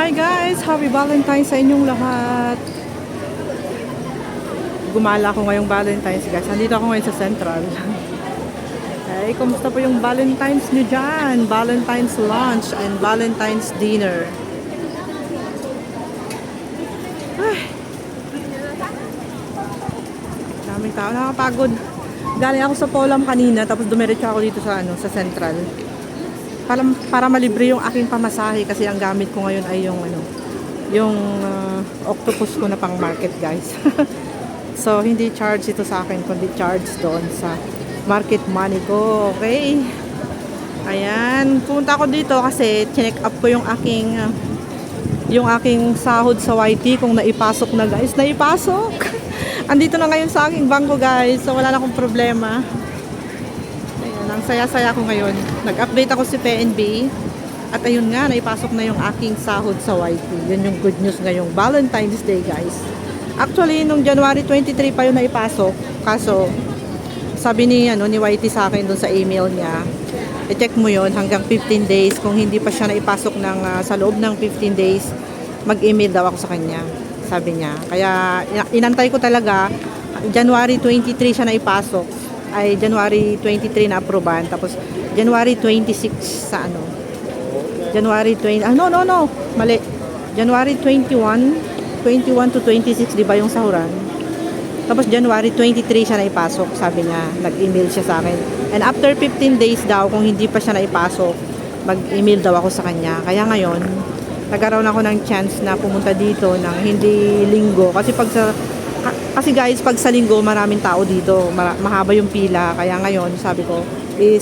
Hi guys! Happy Valentine's sa inyong lahat! Gumala ako ngayong Valentine's guys. Nandito ako ngayon sa Central. Hey, kumusta po yung Valentine's nyo dyan? Valentine's lunch and Valentine's dinner. Ay, daming tao. Nakakapagod. Galing ako sa Polam kanina tapos dumiretso ako dito sa Central. Para malibre yung aking pamasahe kasi ang gamit ko ngayon ay yung octopus ko na pang market guys. So hindi charge ito sa akin kundi charge doon sa market money ko. Okay, ayan, pumunta ako dito kasi check up ko yung aking sahod sa YT kung naipasok na guys. Naipasok. Andito na ngayon sa aking bangko guys, so wala na akong problema. Ang saya-saya ko ngayon. Nag-update ako si PNB. At ayun nga, naipasok na yung aking sahod sa YT. Yun yung good news ngayong Valentine's Day, guys. Actually, nung January 23 pa yun naipasok. Kaso, sabi ni YT sa akin dun sa email niya, i-check mo yun hanggang 15 days. Kung hindi pa siya naipasok sa loob ng 15 days, mag-email daw ako sa kanya. Sabi niya. Kaya, inantay ko talaga. January 23 siya naipasok. Ay January 23 na aproban, tapos January 26 sa January 20 mali, January 21 to 26 di ba yung sahuran, tapos January 23 siya naipasok. Sabi niya, nag-email siya sa akin, and after 15 days daw kung hindi pa siya naipasok, mag-email daw ako sa kanya. Kaya ngayon nagkaroon ako ng chance na pumunta dito ng hindi linggo kasi guys, pag sa linggo maraming tao dito, mahaba yung pila. Kaya ngayon, sabi ko,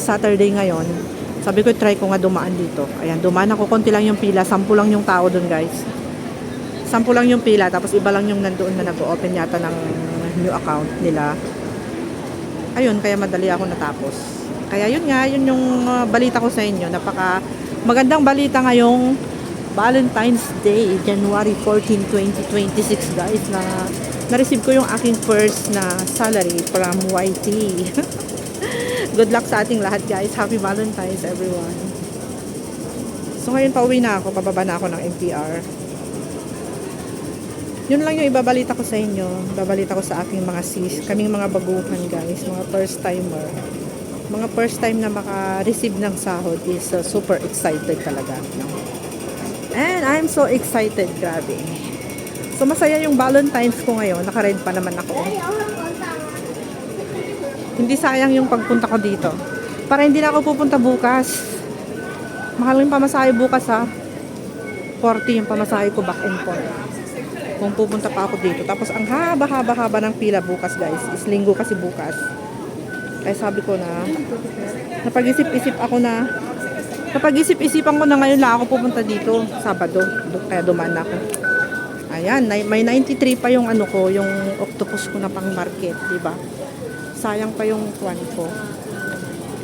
Saturday ngayon, sabi ko, try ko nga dumaan dito. Ayan, dumaan ako, konti lang yung pila, 10 lang yung tao dun guys. 10 lang yung pila, tapos iba lang yung nandoon na nag-open yata ng new account nila. Ayun, kaya madali ako natapos. Kaya yun nga, yun yung balita ko sa inyo. Magandang balita ngayong Valentine's Day, January 14, 2026 guys, na-receive ko yung aking first na salary from YT. Good luck sa ating lahat guys. Happy Valentine's everyone. So ngayon pauwi na ako, pababa na ako ng MTR. Yun lang yung ibabalita ko sa inyo. Ibabalita ko sa aking mga kaming mga baguhan guys, mga first timer. Mga first time na maka-receive ng sahod is super excited talaga. No? And I'm so excited, grabe. So masaya yung Valentine's ko ngayon. Naka-red pa naman ako. Hindi sayang yung pagpunta ko dito. Para hindi na ako pupunta bukas. Mahal yung pamasahe bukas ha. 40 yung pamasahe ko back and forth. Kung pupunta pa ako dito. Tapos ang haba ng pila bukas guys. Is linggo kasi bukas. Kaya sabi ko na napag-isip-isipan ko na ngayon lang ako pupunta dito. Sabado. Kaya dumaan na ako. Ayan, may 93 pa yung yung octopus ko na pang market, di ba? Sayang pa yung kwan ko.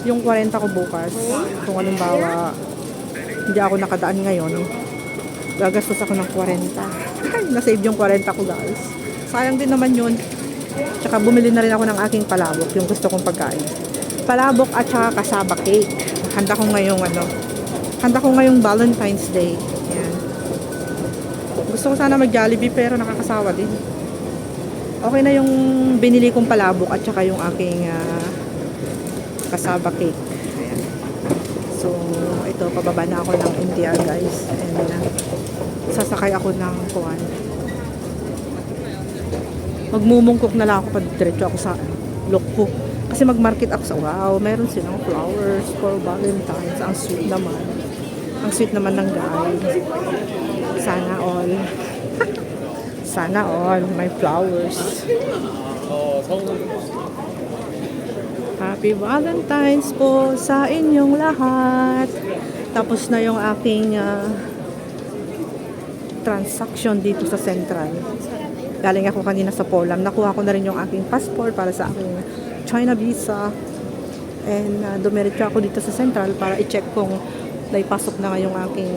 Yung 40 ko bukas. Kung halimbawa, hindi ako nakadaan ngayon, gagastos ako ng 40. Ay, nasave yung 40 ko guys. Sayang din naman yun. Tsaka bumili na rin ako ng aking palabok, yung gusto kong pagkain. Palabok at saka kasaba cake. Handa ko ngayong Valentine's Day. Gusto ko sana mag-Jollibee pero nakakasawa din. Okay na yung binili kong palabok at saka yung aking kasaba cake. Ayan. So, ito, pababa na ako ng MTR guys. And sasakay ako ng kuwan. Magmumungkok na lang ako pag diretso ako sa Lokpo. Kasi mag-market ako sa meron silang flowers for Valentine's. Ang sweet naman. Ang sweet naman ng guy. Sana all. Sana all. May flowers. Happy Valentine's po sa inyong lahat. Tapos na yung aking transaction dito sa Central. Galing ako kanina sa Polam. Nakuha ko na rin yung aking passport para sa aking China visa. And dumiretso ako dito sa Central para i-check kung naipasok na nga yung aking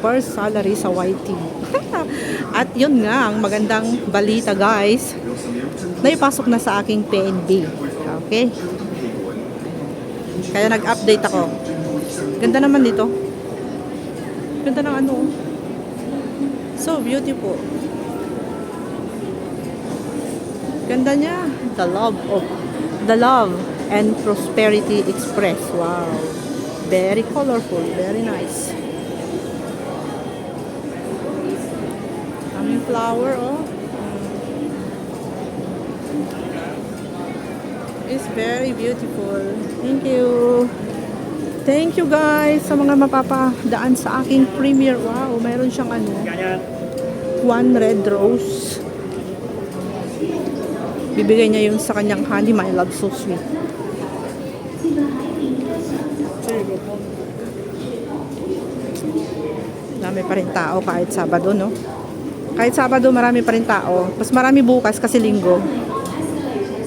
first salary sa YT. At yun nga, ang magandang balita guys, naipasok na sa aking PNB. Okay? Kaya nag-update ako. Ganda naman dito. Ganda ng So beautiful. Ganda niya. The love and prosperity express. Wow. Very colorful, very nice. Aming flower, oh. It's very beautiful. Thank you. Thank you guys sa mga mapapadaan sa aking premiere. Wow, mayroon siyang ano, one red rose. Bibigay niya yun sa kanyang honey. My love, so sweet. Marami pa rin tao kahit Sabado, no? Kahit Sabado marami pa rin tao. Mas marami bukas kasi Linggo.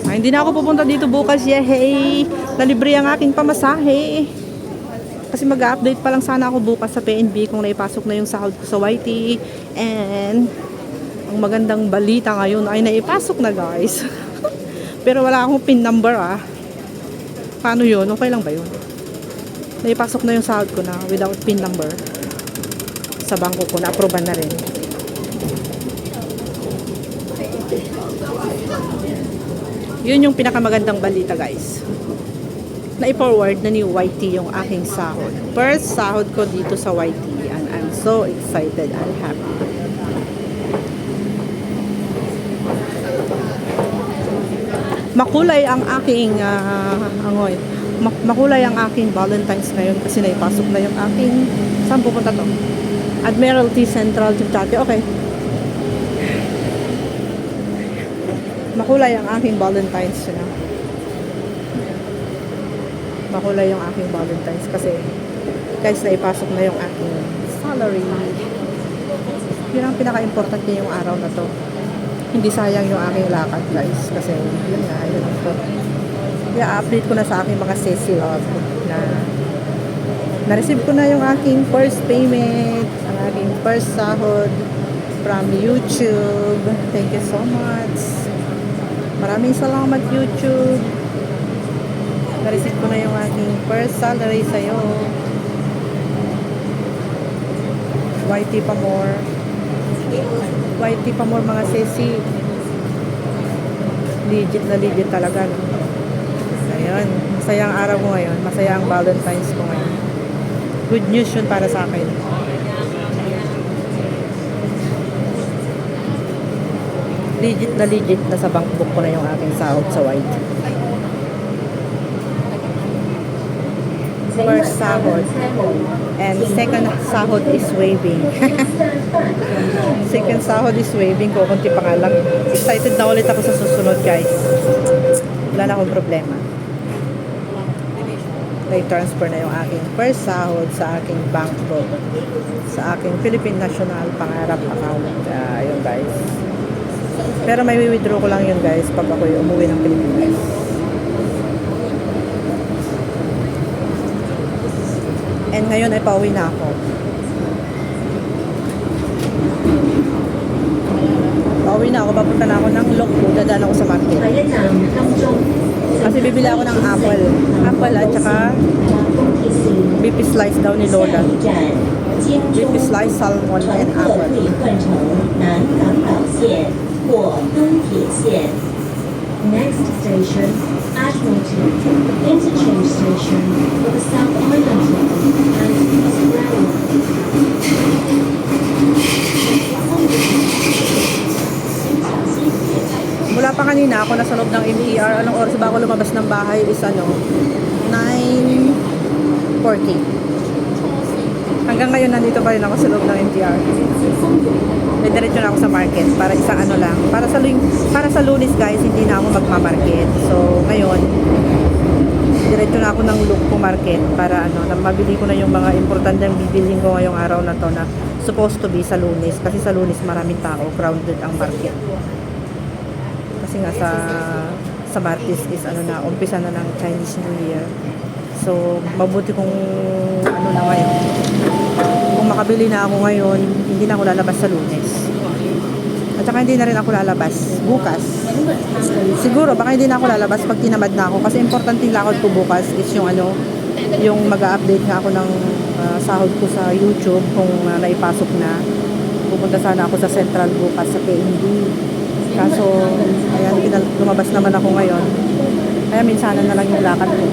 Hindi na ako pupunta dito bukas. Yehey! Nalibre ang aking pamasahe. Kasi mag-update pa lang sana ako bukas sa PNB kung naipasok na yung sahod ko sa YT. And ang magandang balita ngayon ay naipasok na, guys. Pero wala akong PIN number, ah. Paano yun? Okay lang ba yun? Naipasok na yung sahod ko na without PIN number. Sa bangko ko, na-approvean na rin. Yun yung pinakamagandang balita, guys. Na-forward na ni YT yung aking sahod. First sahod ko dito sa YT. And I'm so excited and happy. Makulay ang aking makulay ang aking Valentine's ngayon kasi naipasok na yung aking, saan pupunta to? Admiralty Central Ducati. Okay. Makulay ang aking Valentine's na. Makulay yung aking Valentine's kasi guys, naipasok na yung aking salary. Yun ang pinaka-importante yung araw na to. Hindi sayang yung aking lakad, guys, kasi yun nga, yun ito. Kaya update ko na sa aking mga sesi love na na-receive ko na yung aking first payment, ang aking first sahod from YouTube. Thank you so much. Maraming salamat, YouTube. Na-receive ko na yung aking first salary sa'yo. YT pa more. YT pa more, mga sesi. Legit na legit talaga, no? Ayun. Masaya ang araw ko ngayon. Masaya ang Valentine's ko ngayon. Good news yun para sa akin. Legit na sa bank book ko na yung aking sahod sa YT. First sahod and second sahod is waving. Second sahod is waving ko, kunti pa nga lang. Excited na ulit ako sa susunod, guys. Wala na akong problema. Transfer na yung aking first sahod sa aking bank book, sa aking Philippine National Pangarap account. Yun, guys. Pero may withdraw ko lang yun, guys, pag ako umuwi ng Pilipinas. And ngayon ay pauwi na ako. Pauwi na ako, papunta na ako ng Lokbo, dadaan ako sa market. Kasi bibili ako ng apple. Apple at saka beef slice daw ni Lola. Beef slice, salmon, and apple. Next station, Admiralty, interchange station for the South Island and Australia. Mula pa kanina ako nasa loob ng MTR. Anong oras ba ako lumabas ng bahay is 9:40. Hanggang ngayon nandito pa rin ako sa loob ng MTR. Diretso na ako sa market para isang lang. Para sa Lunes, guys, hindi na ako magma-market. So ngayon diretso na ako ng Lukpo Market para na mabili ko na yung mga importanteng bibilhin ko ngayong araw na to na supposed to be sa Lunes. Kasi sa Lunes maraming tao, crowded ang market. Kasi nga sa Martes is umpisa na ng Chinese New Year. So mabuti kung na ngayon. Kung makabili na ako ngayon, hindi na ako lalabas sa Lunes. At saka hindi na rin ako lalabas bukas. Siguro baka hindi na ako lalabas pag tinamad na ako kasi importante lakad ko bukas is yung yung mag-update nga ako ng sahod ko sa YouTube kung naipasok na. Pupunta sana ako sa Central bukas sa PNB. Kaso, ayan, lumabas naman ako ngayon. Kaya minsanan na lang yung lakad ko.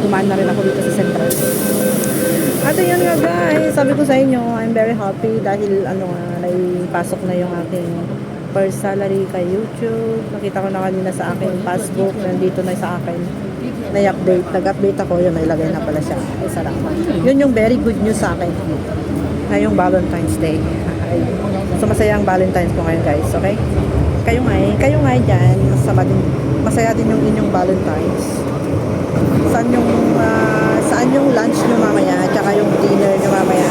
Dumaan na rin ako dito sa Central. At yun nga guys, sabi ko sa inyo, I'm very happy dahil naipasok na yung aking first salary kay YouTube. Nakita ko na kanina sa aking passbook, nandito na sa akin. Na-update, nag-update ako, yun, nailagay na pala siya. Ay, salamat. Yun yung very good news sa akin. Ngayong Valentine's Day. So, masaya ang Valentine's ko ngayon guys, okay? Kayo nga dyan, masaya din yung inyong Valentine's. Saan yung lunch nyo mamaya, tsaka yung dinner nyo mamaya?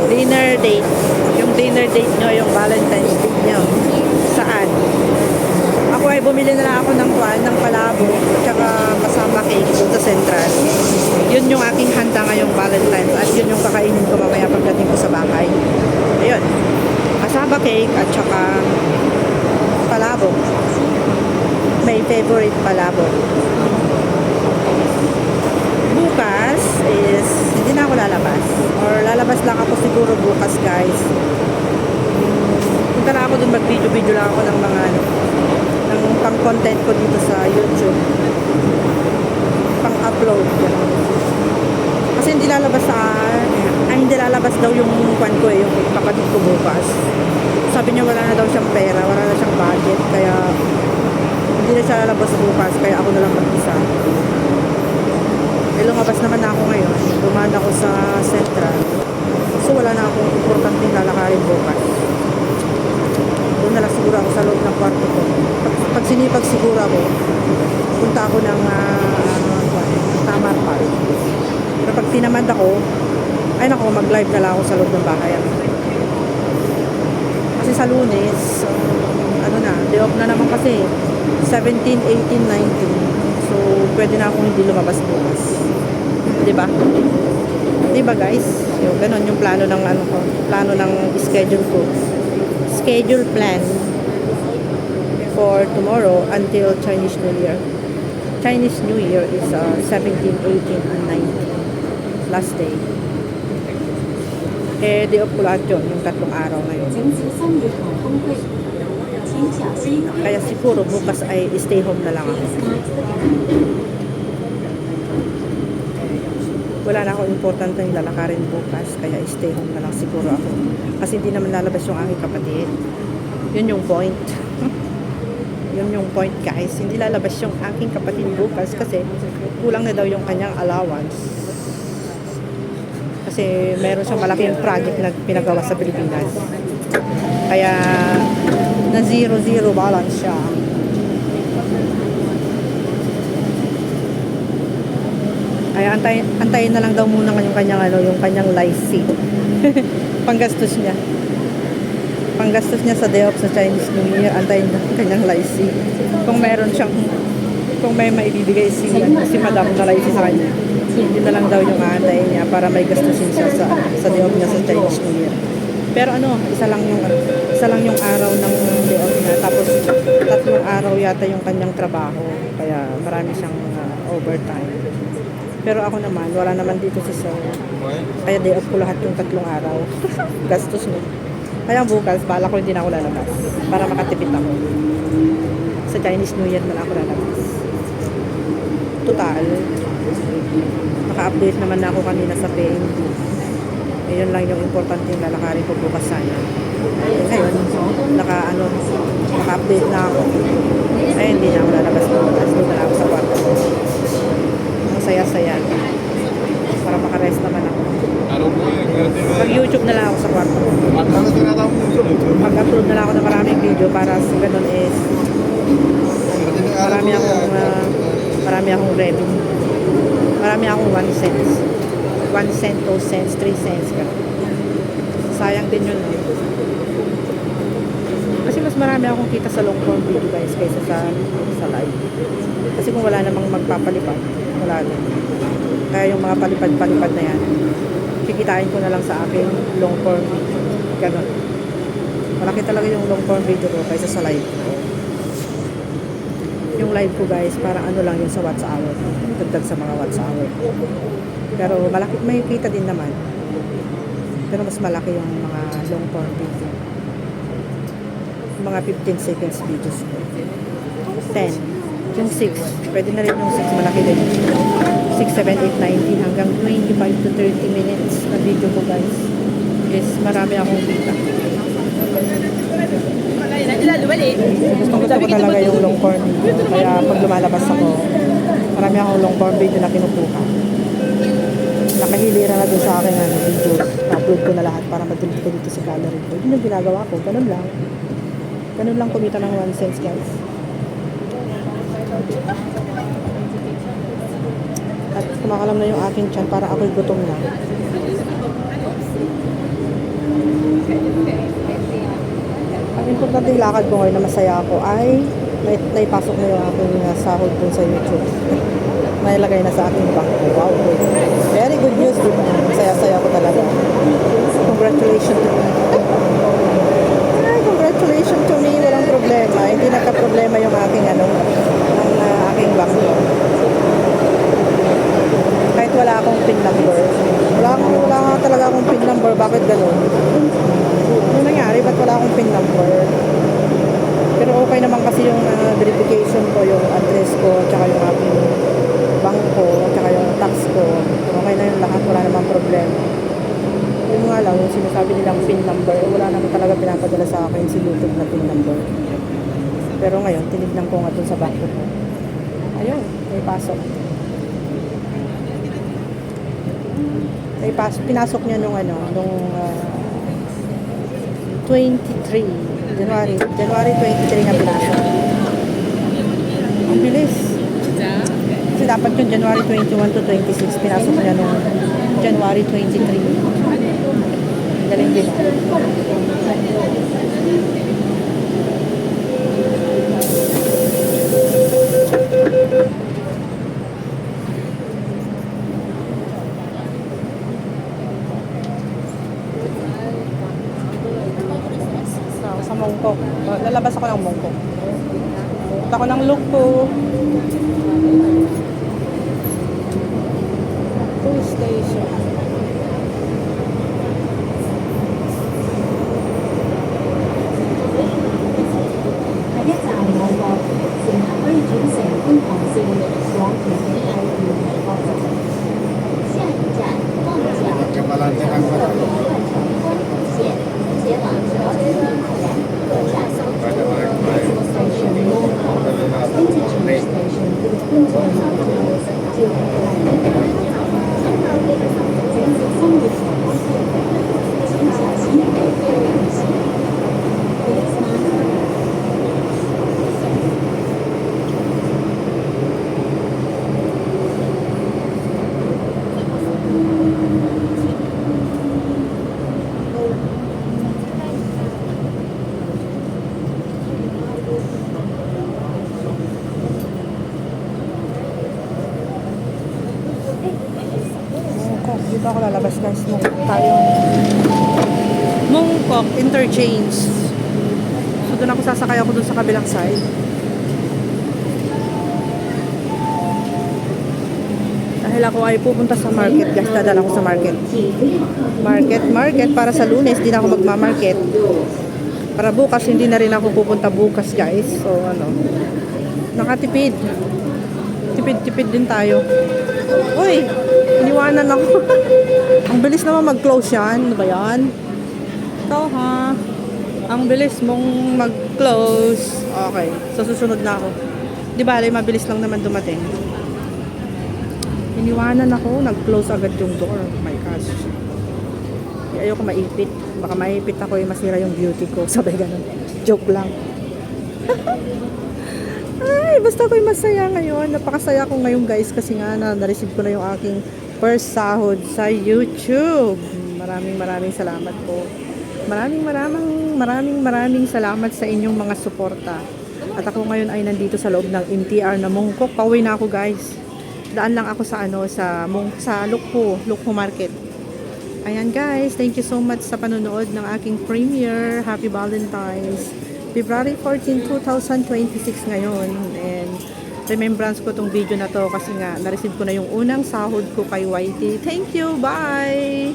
Dinner date. Yung dinner date nyo, yung Valentine's date nyo. Saan? Ako ay bumili na lang ako ng palabo, tsaka kasama cake sa Central. Yun yung aking handa ngayong Valentine's at yun yung kakainin ko mamaya pagdating ko sa bahay. Ayun. Kasama cake at tsaka palabo. May favorite palabo. Bukas is hindi na ako lalabas. Or lalabas lang ako siguro bukas guys. Punta na ako dun mag-video lang ako ng mga ng pang-content ko dito sa YouTube. Pang-upload. Kasi hindi lalabas daw yung kwan ko yung kapatid ko bukas. Sabi niya wala na daw siyang pera, wala na siyang budget, kaya hindi na siya lalabas bukas, kaya ako na lang mag-isa. Lumabas naman na ako ngayon. Dumaan ako sa Central. So wala na akong importanteng lalakarin bukas. Doon na lang siguro ako sa loob ng kwarto ko. Pag sinipag siguro ako, punta ako ng Tamar Park. Pero pag tinamad ako, ay nako, mag-live na lang ako sa loob ng bahay. Kasi sa Lunes, day off na naman kasi. 17, 18, 19. So, pwede na akong hindi lumabas bukas. Diba? Diba guys? Yung ganun yung plano ng plano ng schedule ko. Schedule plan for tomorrow until Chinese New Year. Chinese New Year is 17, 18, and 19. Last day. Day off ko lahat yun, yung 3 araw ngayon. Kaya siguro bukas ay stay home na lang ako. Wala na akong importanteng lalakarin bukas, kaya stay home na lang siguro ako. Kasi hindi naman lalabas yung aking kapatid. Yun yung point. Yun yung point guys. Hindi lalabas yung aking kapatid bukas kasi kulang na daw yung kanyang allowance. Kasi meron siyang malaking project na pinagawa sa Pilipinas. Kaya na 0-0 balance siya. Ay antayin na lang daw muna yung kanyang license. Panggastos niya. Panggastos niya sa day off sa Chinese New Year, antayin na yung kanyang license. Kung may maibibigay si Madam na license sa kanya. Yun na lang daw yung aantayin niya para may gastusin siya sa day off niya sa Chinese New Year. Pero isa lang yung araw ng day off niya. Tapos 3 araw yata yung kanyang trabaho. Kaya marami siyang overtime. Pero ako naman, wala naman dito si Sir. Kaya day off ko lahat yung 3 araw. Gastos mo. Kaya bukas, bala ko hindi na ako lalabas. Para makatipid ako. Sa Chinese New Year na lang ako lalabas. Total, naka-update naman na ako kanina sa PNB. Yun lang yung importanteng lalakarin ko bukas sana. Ngayon, naka-update na ako. Ay, hindi na ako lalabas bukas. Doon na ako sa kwarto. Ang saya-saya. Para makarest naman ako. Mag-YouTube na lang ako sa kwarto. Mag-upload na lang ako ng maraming video para sa ganun is marami akong revenue. Marami akong 1 cent. 1 cent, 2 cents, 3 cents. Sayang din yun. Kasi mas marami akong kita sa long form video guys kaysa sa live. Kasi kung wala namang magpapalipad, wala din. Kaya yung mga palipad-palipad na yan, kikitain ko na lang sa aking long form video. Ganon. Malaki talaga yung long form video ko kaysa sa live. Yung live ko guys, parang lang yun sa watts hour. Dagdag sa mga watts hour. Pero malaki, may kita din naman. Pero mas malaki yung mga long form video. Mga 15 seconds videos ko. 10. Yung 6. Pwede na rin yung 6. Malaki din. 6, 7, 8, 9, hanggang 25 to 30 minutes na video ko guys. Is marami akong kita. Gusto ko talaga yung long form video. Kaya pag lumalabas ako, marami akong long form video na kinukuha. Nakahilira na dun sa akin video. Na-upload ko na lahat para madulit ko dito sa gallery ko. Yun yung ginagawa ko. Ganun lang. Ganun lang kumita ng 1 cents guys. At kumakalam na yung aking tiyan para ako'y gutom na. Ang importante yung lakad ko ngayon na masaya ako ay naipasok na yung aking sahod dun sa YouTube. Nailagay na sa aking bangko. Wow, good. Very good news, diba? Masaya-saya ko talaga. Congratulations to me. Ay, congratulations to me. Walang problema. Hindi nagka-problema yung aking ang aking bangko. Kahit wala akong PIN number. Wala nga talaga akong PIN number. Bakit ganun? Ano nangyari? Ba't wala akong PIN number? Pero okay naman kasi yung verification ko, yung address ko, tsaka yung aking bangko, tsaka yung tax ko. Okay na yung lahat. Wala namang problema. Yun nga lang, yung sinasabi nilang PIN number, wala naman talaga pinapadala sa akin si YouTube na PIN number. Pero ngayon, tinignan ko nga dun sa bangko ko. Ayun, may pasok. Pinasok niya nung 23 January 23 na pinasok. Ang bilis. Kasi dapat yung January 21 to 26 pinasok niya nung January 23. Galing din. Sa Mongkok. Lalabas ako ng Mongkok. Punta ako ng Lukpo. Tool station. Dito ako lalabas guys. Mongkok tayo. Mongkok interchange. So doon ako sasakay ako doon sa kabilang side. Dahil ako ay pupunta sa market guys. Dadaan ako sa market. Market para sa Lunes. Hindi na ako magmamarket. Para bukas hindi na rin ako pupunta bukas guys. So nakatipid. Tipid din tayo. Uy! Iniwanan ako. Ang bilis naman mag-close yan. Ano ba yan? Ito ha. Ang bilis mong mag-close. Okay. So susunod na ako. Di ba, mabilis lang naman dumating. Iniwanan ako. Nag-close agad yung door. Oh my gosh. Ayoko maipit. Baka maipit ako masira yung beauty ko. Sabi ganun. Joke lang. Ay, basta ako'y masaya ngayon. Napakasaya ko ngayon guys kasi nga na-receive ko na yung aking first sahod sa YouTube. Maraming salamat po. Maraming salamat sa inyong mga suporta. At ako ngayon ay nandito sa loob ng MTR na Mongkok. Pauwi na ako guys. Daan lang ako sa Lukpo Market. Ayan guys, thank you so much sa panonood ng aking premiere. Happy Valentine's. February 14, 2026 ngayon. And remembrance ko tong video na to kasi nga na-receive ko na yung unang sahod ko kay YT. Thank you. Bye!